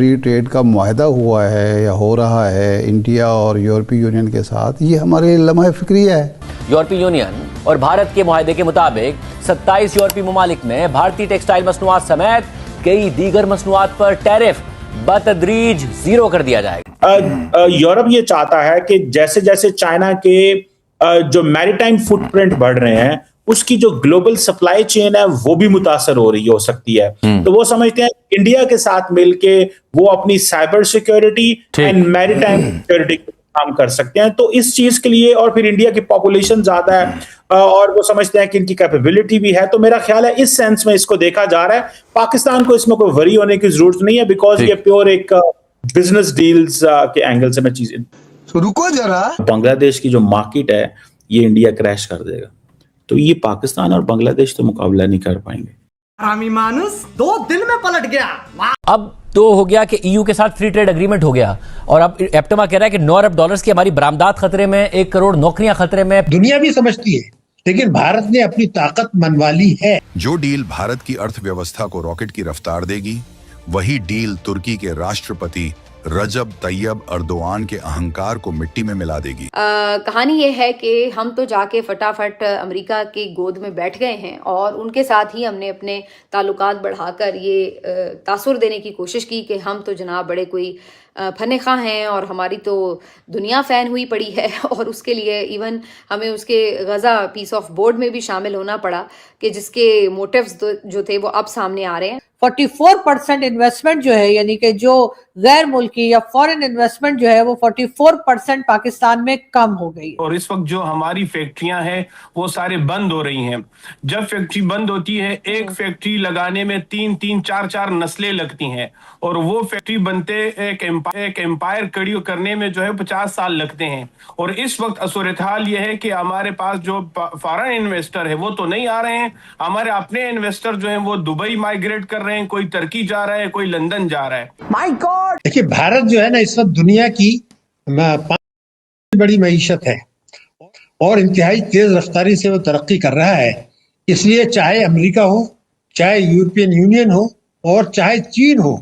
Free trade का मुआहदा हुआ है या हो रहा है इंडिया और यूरोपीय यूनियन के साथ, ये हमारे लिए लम्हा फिक्रिया है। यूरोपीय यूनियन और भारत के मुआहदे के मुताबिक 27 यूरोपीय ममालिक में भारतीय टेक्सटाइल मसनूआत समेत कई दीगर मसनूआत पर टैरिफ बतदरीज जीरो कर दिया जाएगा। यूरोप ये चाहता है कि जैसे जैसे चाइना के जो मैरीटाइम फुटप्रिंट बढ़ रहे हैं, उसकी जो ग्लोबल सप्लाई चेन है वो भी मुतासर हो सकती है। तो वो समझते हैं इंडिया के साथ मिलके वो अपनी cyber security and maritime security काम कर सकते हैं। तो इस चीज के लिए, और फिर इंडिया की पॉपुलेशन ज्यादा है और वो समझते हैं कि इनकी कैपेबिलिटी भी है, तो मेरा ख्याल है इस सेंस में इसको देखा जा रहा है। पाकिस्तान को इसमें कोई वरी होने की जरूरत नहीं है, बिकॉज ये प्योर एक बिजनेस डील्स के एंगल से मैं चीजें। तो रुको जरा, बांग्लादेश की जो मार्केट है ये इंडिया क्रैश कर देगा, तो ये पाकिस्तान और बांग्लादेश तो मुकाबला नहीं कर पाएंगे। हरामी मानुस 2 दिन में पलट गया। अब तो हो गया कि ईयू के साथ फ्री ट्रेड एग्रीमेंट हो गया, और अब एप्टमा कह रहा है कि 9 अरब डॉलर्स की हमारी बरामदात खतरे में, 1 करोड़ नौकरियां खतरे में। दुनिया भी समझती है, लेकिन भारत ने अपनी ताकत मनवा ली है। जो डील भारत की अर्थव्यवस्था को रॉकेट की रफ्तार देगी, वही डील तुर्की के राष्ट्रपति रजब तैयब अर्दोआन के अहंकार को मिट्टी में मिला देगी। कहानी ये है कि हम तो जाके फटाफट अमेरिका की गोद में बैठ गए हैं और उनके साथ ही हमने अपने ताल्लुकात बढ़ाकर ये तासुर देने की कोशिश की कि हम तो जनाब बड़े कोई फने खां हैं और हमारी तो दुनिया फ़ैन हुई पड़ी है। और उसके लिए इवन हमें उसके गज़ा पीस ऑफ बोर्ड में भी शामिल होना पड़ा कि जिसके मोटिव्स जो थे वो अब सामने आ रहे हैं। 44% इन्वेस्टमेंट जो है, यानी कि जो गैर मुल्की या फॉरेन इन्वेस्टमेंट जो है वो 44% पाकिस्तान में कम हो गई है। और इस वक्त जो हमारी फैक्ट्रियां हैं वो सारे बंद हो रही हैं। जब फैक्ट्री बंद होती है, एक फैक्ट्री लगाने में 3-3, 4-4 नस्लें लगती हैं, और वो फैक्ट्री बनते एक एम्पायर खड़ी करने में जो है 50 साल लगते हैं। और इस वक्त सूरत हाल ये है कि हमारे पास जो फॉरेन इन्वेस्टर है वो तो नहीं आ रहे हैं, हमारे अपने इन्वेस्टर जो है वो दुबई माइग्रेट कर रहे हैं, कोई तुर्की जा रहा है, कोई लंदन जा रहा है। My God! देखिए, भारत जो है ना इस वक्त दुनिया की 5 बड़ी मईशत है और इंतहाई तेज रफ्तारी से वो तरक्की कर रहा है। इसलिए चाहे अमेरिका हो, चाहे यूरोपियन यूनियन हो और चाहे चीन हो,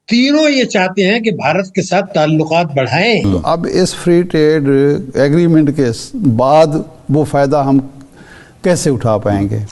तीनों ये चाहते हैं कि भारत के साथ ताल्लुकात बढ़ाएं। तो अब इस फ्री ट्रेड एग्रीमेंट के बाद वो फायदा हम कैसे उठा पाएंगे?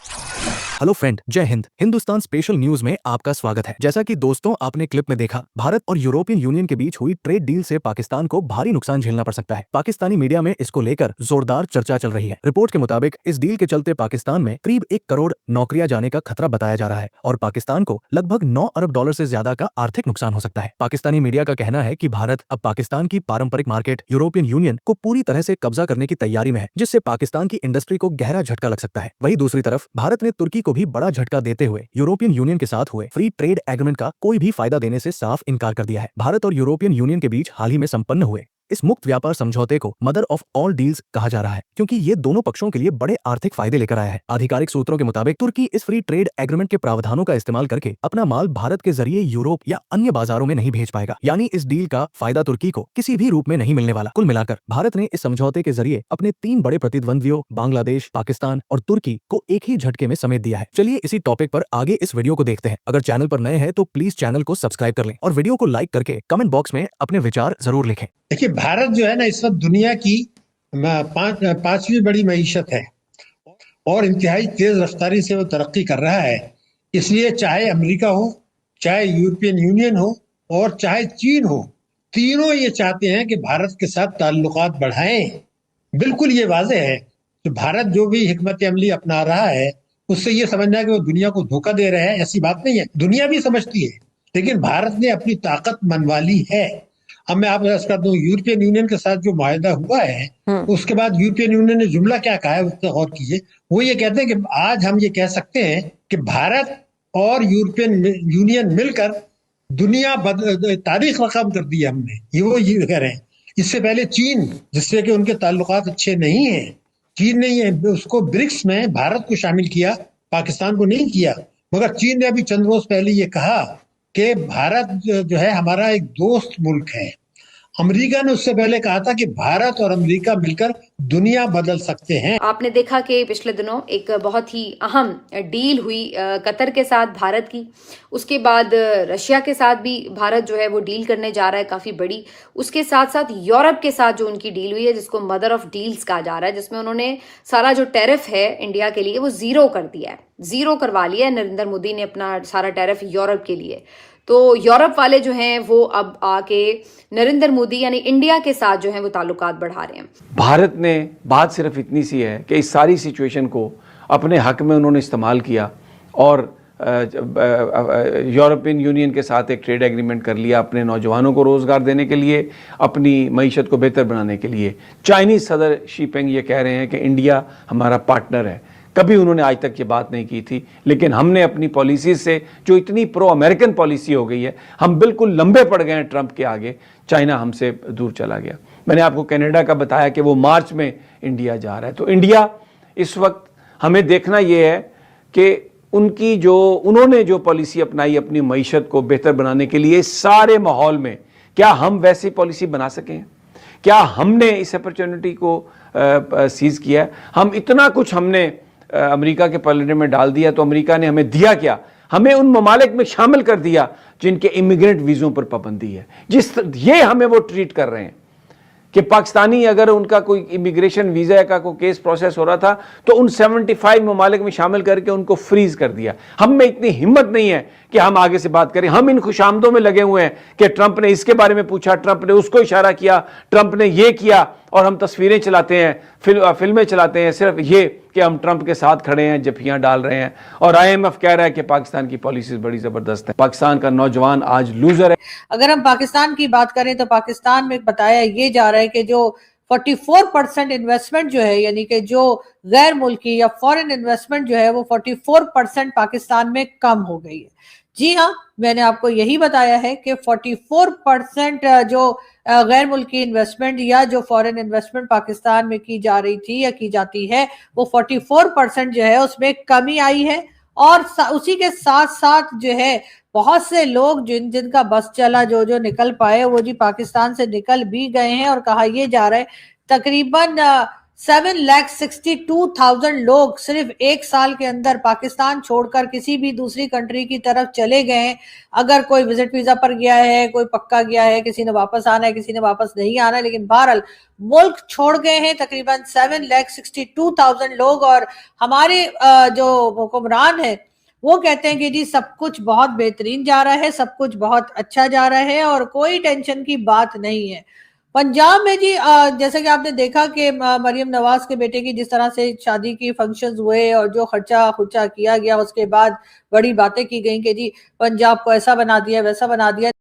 हेलो फ्रेंड, जय हिंद। हिंदुस्तान स्पेशल न्यूज में आपका स्वागत है। जैसा कि दोस्तों आपने क्लिप में देखा, भारत और यूरोपियन यूनियन के बीच हुई ट्रेड डील से पाकिस्तान को भारी नुकसान झेलना पड़ सकता है। पाकिस्तानी मीडिया में इसको लेकर जोरदार चर्चा चल रही है। रिपोर्ट के मुताबिक इस डील के चलते पाकिस्तान में करीब 1 करोड़ नौकरियां जाने का खतरा बताया जा रहा है और पाकिस्तान को लगभग 9 अरब डॉलर से ज्यादा का आर्थिक नुकसान हो सकता है। पाकिस्तानी मीडिया का कहना है कि भारत अब पाकिस्तान की पारंपरिक मार्केट यूरोपियन यूनियन को पूरी तरह से कब्जा करने की तैयारी में है, जिससे पाकिस्तान की इंडस्ट्री को गहरा झटका लग सकता है। वहीं दूसरी तरफ भारत ने तुर्की को भी बड़ा झटका देते हुए यूरोपियन यूनियन के साथ हुए फ्री ट्रेड एग्रीमेंट का कोई भी फायदा देने से साफ इनकार कर दिया है। भारत और यूरोपियन यूनियन के बीच हाल ही में संपन्न हुए इस मुक्त व्यापार समझौते को मदर ऑफ ऑल डील्स कहा जा रहा है, क्योंकि ये दोनों पक्षों के लिए बड़े आर्थिक फायदे लेकर आया है। आधिकारिक सूत्रों के मुताबिक तुर्की इस फ्री ट्रेड एग्रीमेंट के प्रावधानों का इस्तेमाल करके अपना माल भारत के जरिए यूरोप या अन्य बाजारों में नहीं भेज पाएगा, यानी इस डील का फायदा तुर्की को किसी भी रूप में नहीं मिलने वाला। कुल मिलाकर भारत ने इस समझौते के जरिए अपने 3 बड़े प्रतिद्वंद्वियों बांग्लादेश, पाकिस्तान और तुर्की को एक ही झटके में समेट दिया है। चलिए इसी टॉपिक पर आगे इस वीडियो को देखते हैं। अगर चैनल पर नए हैं तो प्लीज चैनल को सब्सक्राइब कर लें और वीडियो को लाइक करके कमेंट बॉक्स में अपने विचार जरूर लिखें। देखिए, भारत जो है ना इस वक्त दुनिया की 5वीं बड़ी मईशत है और इंतहाई तेज रफ्तारी से वो तरक्की कर रहा है। इसलिए चाहे अमेरिका हो, चाहे यूरोपियन यूनियन हो और चाहे चीन हो, तीनों ये चाहते हैं कि भारत के साथ ताल्लुकात बढ़ाएं। बिल्कुल ये वाज़ेह है कि भारत जो भी हिकमत अमली अपना रहा है उससे ये समझना है कि वो दुनिया को धोखा दे रहे हैं, ऐसी बात नहीं है। दुनिया भी समझती है, लेकिन भारत ने अपनी ताकत मनवा ली है। अब मैं आपको अर्ज करता हूँ, यूरोपियन यूनियन के साथ जो मुआहदा हुआ है उसके बाद यूरोपियन यूनियन ने जुमला क्या कहा है उस पर गौर कीजिए। वो ये कहते हैं कि आज हम ये कह सकते हैं कि भारत और यूरोपियन यूनियन मिलकर दुनिया तारीख रकम कर दी है हमने, ये कह रहे हैं। इससे पहले चीन, जिससे कि उनके ताल्लुकात अच्छे नहीं है, चीन ने उसको ब्रिक्स में भारत को शामिल किया, पाकिस्तान को नहीं किया। मगर चीन ने अभी चंद रोज पहले ये कहा कि भारत जो है हमारा एक दोस्त मुल्क है, अमेरिका ने उससे पहले कहा था कि भारत और अमेरिका मिलकर दुनिया बदल सकते हैं। आपने देखा कि पिछले दिनों एक बहुत ही अहम डील हुई कतर के साथ भारत की। उसके बाद रशिया के साथ भी भारत जो है वो डील करने जा रहा है काफ़ी बड़ी। उसके साथ साथ यूरोप के साथ जो उनकी डील हुई है, जिसको मदर ऑफ डील्स कहा जा रहा है, जिसमें उन्होंने सारा जो टैरिफ है इंडिया के लिए वो ज़ीरो कर दिया है, ज़ीरो करवा लिया है नरेंद्र मोदी ने अपना सारा टैरिफ यूरोप के लिए। तो यूरोप वाले जो हैं वो अब आके नरेंद्र मोदी यानी इंडिया के साथ जो है वो ताल्लुकात बढ़ा रहे हैं। भारत ने बात सिर्फ इतनी सी है कि इस सारी सिचुएशन को अपने हक में उन्होंने इस्तेमाल किया और यूरोपियन यूनियन के साथ एक ट्रेड एग्रीमेंट कर लिया अपने नौजवानों को रोज़गार देने के लिए, अपनी मईशत को बेहतर बनाने के लिए। चाइनीज़ सदर शी पेंग ये कह रहे हैं कि इंडिया हमारा पार्टनर है। कभी उन्होंने आज तक ये बात नहीं की थी, लेकिन हमने अपनी पॉलिसी से जो इतनी प्रो अमेरिकन पॉलिसी हो गई है, हम बिल्कुल लंबे पड़ गए हैं ट्रंप के आगे। चाइना हमसे दूर चला गया। मैंने आपको कनाडा का बताया कि वो मार्च में इंडिया जा रहा है। तो इंडिया इस वक्त हमें देखना ये है कि उनकी जो उन्होंने जो पॉलिसी अपनाई अपनी मईशत को बेहतर बनाने के लिए सारे माहौल में, क्या हम वैसी पॉलिसी बना सकें? क्या हमने इस अपॉर्चुनिटी को सीज़ किया है? हम इतना कुछ हमने अमेरिका के पार्लियामेंट में डाल दिया, तो अमेरिका ने हमें दिया क्या? हमें उन ममालिक में शामिल कर दिया जिनके इमिग्रेंट वीज़ों पर पाबंदी है। ये हमें वो ट्रीट कर रहे हैं कि पाकिस्तानी अगर उनका कोई इमिग्रेशन वीज़ा का कोई केस प्रोसेस हो रहा था तो उन 75 ममालिक में शामिल करके उनको फ्रीज कर दिया। हम में इतनी हिम्मत नहीं है कि हम आगे से बात करें। हम इन खुशामदों में लगे हुए हैं कि ट्रंप ने इसके बारे में पूछा, ट्रंप ने उसको इशारा किया, ट्रंप ने ये किया, और हम तस्वीरें चलाते हैं, फिल्में चलाते हैं सिर्फ ये कि हम ट्रंप के साथ खड़े हैं, जफियां डाल रहे हैं। और IMF कह रहा है कि पाकिस्तान की पॉलिसी बड़ी ज़बरदस्त है। पाकिस्तान का नौजवान आज लूजर है। अगर हम पाकिस्तान की बात करें तो पाकिस्तान में बताया ये जा रहा है कि जो 44% इन्वेस्टमेंट जो है, यानी कि जो गैर मुल्की या फॉरेन इन्वेस्टमेंट जो है वो 44% पाकिस्तान में कम हो गई है। जी हाँ, मैंने आपको यही बताया है कि 44% जो गैर मुल्की इन्वेस्टमेंट या जो फॉरेन इन्वेस्टमेंट पाकिस्तान में की जा रही थी या की जाती है, वो 44% जो है उसमें कमी आई है। और उसी के साथ साथ जो है बहुत से लोग जिनका बस चला जो निकल पाए वो जी पाकिस्तान से निकल भी गए हैं। और कहा यह जा रहा है तकरीबन 7,62,000 लोग सिर्फ एक साल के अंदर पाकिस्तान छोड़कर किसी भी दूसरी कंट्री की तरफ चले गए हैं। अगर कोई विजिट वीजा पर गया है, कोई पक्का गया है, किसी ने वापस आना है, किसी ने वापस नहीं आना है, लेकिन बहरहाल मुल्क छोड़ गए हैं तकरीबन 7,62,000 लोग। और हमारे जो हुक्मरान है वो कहते हैं कि जी सब कुछ बहुत बेहतरीन जा रहा है, सब कुछ बहुत अच्छा जा रहा है और कोई टेंशन की बात नहीं है। पंजाब में जी जैसे कि आपने देखा कि मरियम नवाज के बेटे की जिस तरह से शादी की फंक्शंस हुए और जो खर्चा खुर्चा किया गया, उसके बाद बड़ी बातें की गई कि जी पंजाब को ऐसा बना दिया, वैसा बना दिया।